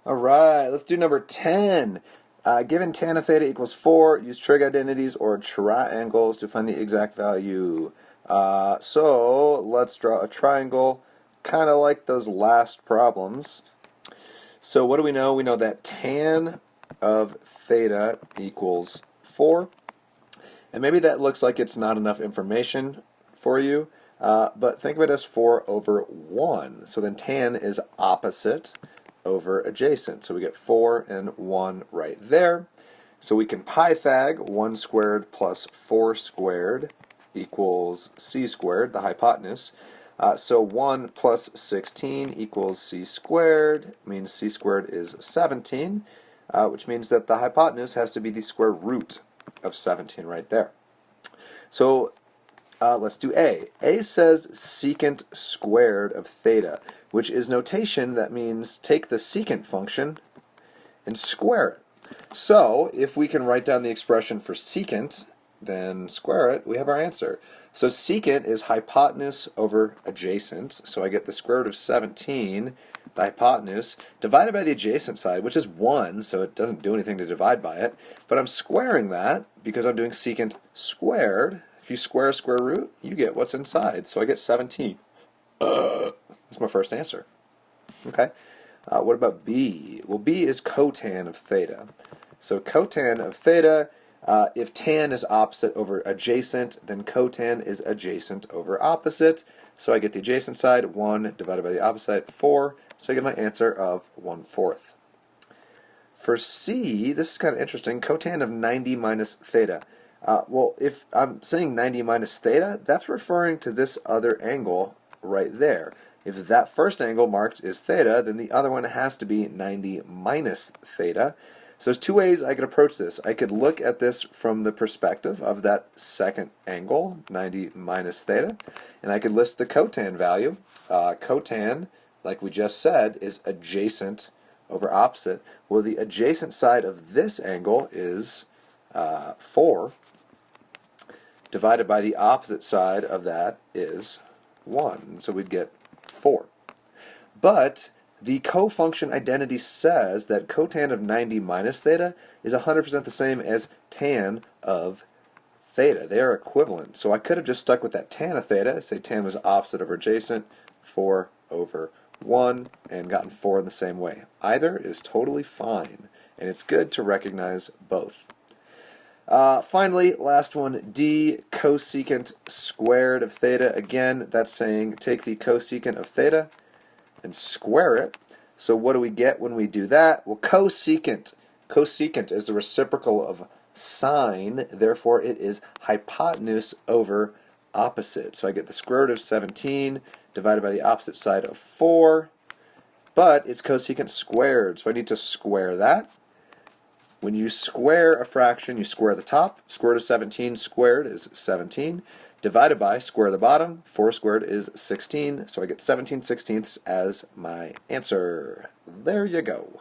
All right, let's do number 10. Given tan of theta equals 4, use trig identities or triangles to find the exact value. So let's draw a triangle, kind of like those last problems. So what do we know? We know that tan of theta equals 4. And maybe that looks like it's not enough information for you, but think of it as 4 over 1. So then tan is opposite over adjacent. So we get 4 and 1 right there. So we can Pythag 1 squared plus 4 squared equals c squared, the hypotenuse. So 1 plus 16 equals c squared, means c squared is 17, which means that the hypotenuse has to be the square root of 17 right there. So let's do A. A says secant squared of theta, which is notation that means take the secant function and square it. So if we can write down the expression for secant, then square it, we have our answer. So secant is hypotenuse over adjacent, so I get the square root of 17, the hypotenuse, divided by the adjacent side, which is 1, so it doesn't do anything to divide by it, but I'm squaring that because I'm doing secant squared. If you square a square root, you get what's inside, so I get 17. That's my first answer. Okay. What about B? Well, B is cotan of theta. So cotan of theta, if tan is opposite over adjacent, then cotan is adjacent over opposite. So I get the adjacent side, 1 divided by the opposite, 4. So I get my answer of 1/4. For C, this is kind of interesting. Cotan of 90 minus theta. Well, if I'm saying 90 minus theta, that's referring to this other angle right there. If that first angle marked is theta, then the other one has to be 90 minus theta. So there's two ways I could approach this. I could look at this from the perspective of that second angle, 90 minus theta, and I could list the cotan value. Cotan, like we just said, is adjacent over opposite. Well, the adjacent side of this angle is 4, divided by the opposite side of that is 1. So we'd get 4. But the cofunction identity says that cotan of 90 minus theta is 100% the same as tan of theta. They are equivalent. So I could have just stuck with that tan of theta, say tan was opposite over adjacent, 4 over 1, and gotten 4 in the same way. Either is totally fine, and it's good to recognize both. Finally, last one, D, cosecant squared of theta. Again, that's saying take the cosecant of theta and square it. So what do we get when we do that? Well, cosecant is the reciprocal of sine, therefore it is hypotenuse over opposite. So I get the square root of 17 divided by the opposite side of 4, but it's cosecant squared, so I need to square that. When you square a fraction, you square the top. Square root of 17 squared is 17. Divided by, square the bottom. 4 squared is 16. So I get 17/16 as my answer. There you go.